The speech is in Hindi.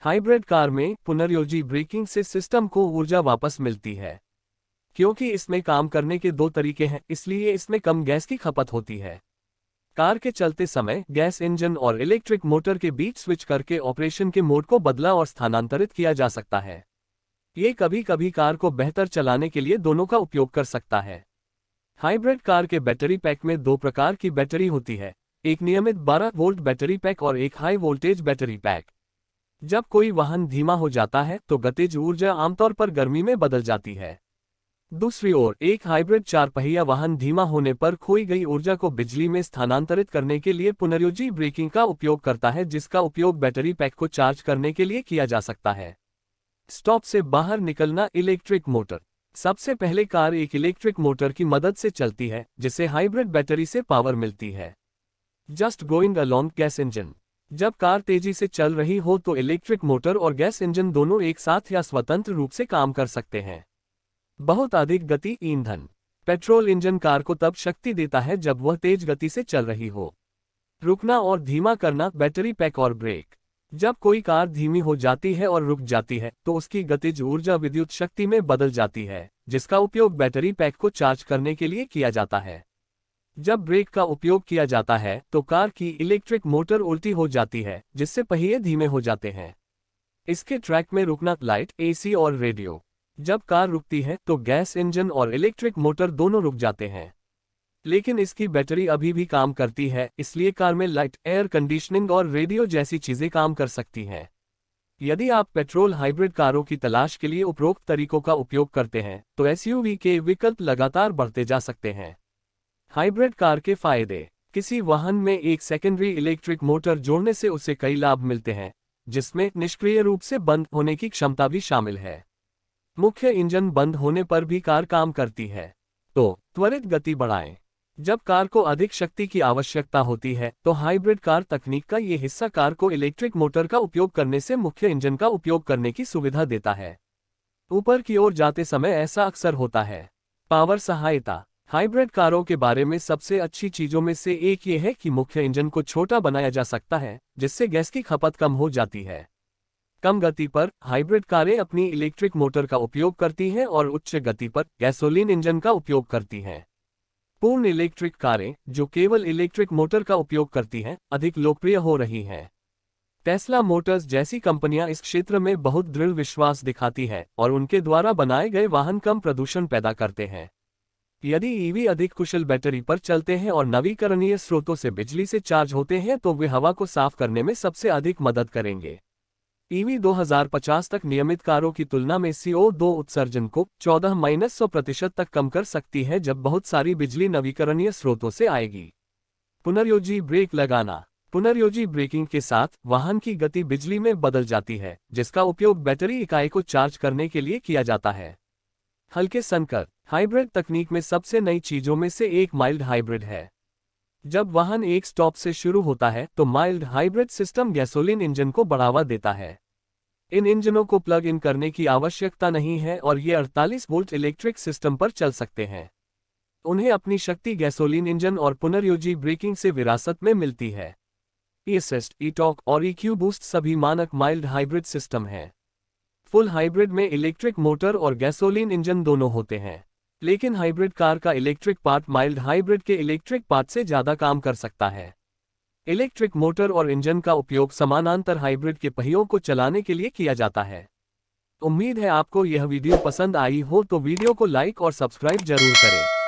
हाइब्रिड कार में पुनर्योजी ब्रेकिंग से सिस्टम को ऊर्जा वापस मिलती है। क्योंकि इसमें काम करने के दो तरीके हैं, इसलिए इसमें कम गैस की खपत होती है। कार के चलते समय गैस इंजन और इलेक्ट्रिक मोटर के बीच स्विच करके ऑपरेशन के मोड को बदला और स्थानांतरित किया जा सकता है। ये कभी कभी कार को बेहतर चलाने के लिए दोनों का उपयोग कर सकता है। हाइब्रिड कार के बैटरी पैक में दो प्रकार की बैटरी होती है, एक नियमित 12 वोल्ट बैटरी पैक और एक हाई वोल्टेज बैटरी पैक। जब कोई वाहन धीमा हो जाता है तो गतिज ऊर्जा आमतौर पर गर्मी में बदल जाती है। दूसरी ओर एक हाइब्रिड चार पहिया वाहन धीमा होने पर खोई गई ऊर्जा को बिजली में स्थानांतरित करने के लिए पुनर्योजी ब्रेकिंग का उपयोग करता है, जिसका उपयोग बैटरी पैक को चार्ज करने के लिए किया जा सकता है। स्टॉप से बाहर निकलना। Electric motor. सबसे पहले कार एक इलेक्ट्रिक मोटर की मदद से चलती है, जिसे हाइब्रिड बैटरी से पावर मिलती है। Just going along. Gas engine. जब कार तेजी से चल रही हो तो इलेक्ट्रिक मोटर और गैस इंजन दोनों एक साथ या स्वतंत्र रूप से काम कर सकते हैं। बहुत अधिक गति। ईंधन। पेट्रोल इंजन कार को तब शक्ति देता है जब वह तेज गति से चल रही हो। रुकना और धीमा करना। बैटरी पैक और ब्रेक। जब कोई कार धीमी हो जाती है और रुक जाती है तो उसकी गतिज ऊर्जा विद्युत शक्ति में बदल जाती है, जिसका उपयोग बैटरी पैक को चार्ज करने के लिए किया जाता है। जब ब्रेक का उपयोग किया जाता है तो कार की इलेक्ट्रिक मोटर उल्टी हो जाती है, जिससे पहिए धीमे हो जाते हैं। इसके ट्रैक में रुकना। लाइट, एसी और रेडियो। जब कार रुकती है तो गैस इंजन और इलेक्ट्रिक मोटर दोनों रुक जाते हैं, लेकिन इसकी बैटरी अभी भी काम करती है, इसलिए कार में लाइट, एयर कंडीशनिंग और रेडियो जैसी चीजें काम कर सकती हैं। यदि आप पेट्रोल हाइब्रिड कारों की तलाश के लिए उपरोक्त तरीकों का उपयोग करते हैं तो एसयूवी के विकल्प लगातार बढ़ते जा सकते हैं। हाइब्रिड कार के फायदे। किसी वाहन में एक सेकेंडरी इलेक्ट्रिक मोटर जोड़ने से उसे कई लाभ मिलते हैं, जिसमें निष्क्रिय रूप से बंद होने की क्षमता भी शामिल है। मुख्य इंजन बंद होने पर भी कार काम करती है। तो त्वरित गति बढ़ाएं। जब कार को अधिक शक्ति की आवश्यकता होती है तो हाइब्रिड कार तकनीक का ये हिस्सा कार को इलेक्ट्रिक मोटर का उपयोग करने से मुख्य इंजन का उपयोग करने की सुविधा देता है। ऊपर की ओर जाते समय ऐसा अक्सर होता है। पावर सहायता। हाइब्रिड कारों के बारे में सबसे अच्छी चीजों में से एक ये है कि मुख्य इंजन को छोटा बनाया जा सकता है, जिससे गैस की खपत कम हो जाती है। कम गति पर हाइब्रिड कारें अपनी इलेक्ट्रिक मोटर का उपयोग करती हैं और उच्च गति पर गैसोलीन इंजन का उपयोग करती हैं। पूर्ण इलेक्ट्रिक कारें, जो केवल इलेक्ट्रिक मोटर का उपयोग करती हैं, अधिक लोकप्रिय हो रही हैं। टेस्ला मोटर्स जैसी कंपनियां इस क्षेत्र में बहुत दृढ़ विश्वास दिखाती हैं और उनके द्वारा बनाए गए वाहन कम प्रदूषण पैदा करते हैं। यदि ईवी अधिक कुशल बैटरी पर चलते हैं और नवीकरणीय स्रोतों से बिजली से चार्ज होते हैं तो वे हवा को साफ करने में सबसे अधिक मदद करेंगे। ईवी 2050 तक नियमित कारों की तुलना में CO2 उत्सर्जन को 14-100% तक कम कर सकती है, जब बहुत सारी बिजली नवीकरणीय स्रोतों से आएगी। पुनर्योजी ब्रेक लगाना। पुनर्योजी ब्रेकिंग के साथ वाहन की गति बिजली में बदल जाती है, जिसका उपयोग बैटरी इकाई को चार्ज करने के लिए किया जाता है। हल्के संकर। हाइब्रिड तकनीक में सबसे नई चीजों में से एक माइल्ड हाइब्रिड है। जब वाहन एक स्टॉप से शुरू होता है तो mild hybrid system gasoline engine को बढ़ावा देता है। इन इंजनों को प्लग इन करने की आवश्यकता नहीं है और ये 48 वोल्ट इलेक्ट्रिक सिस्टम पर चल सकते हैं। उन्हें अपनी शक्ति गैसोलीन इंजन और पुनर्योजी ब्रेकिंग से विरासत में मिलती है। ई-असिस्ट, ई-टॉर्क और EQ बूस्ट सभी मानक माइल्ड हाइब्रिड सिस्टम हैं। फुल हाइब्रिड में इलेक्ट्रिक मोटर और गैसोलीन इंजन दोनों होते हैं, लेकिन हाइब्रिड कार का इलेक्ट्रिक पार्ट माइल्ड हाइब्रिड के इलेक्ट्रिक पार्ट से ज्यादा काम कर सकता है। इलेक्ट्रिक मोटर और इंजन का उपयोग समानांतर हाइब्रिड के पहियों को चलाने के लिए किया जाता है। उम्मीद है आपको यह वीडियो पसंद आई हो तो वीडियो को लाइक और सब्सक्राइब जरूर करें।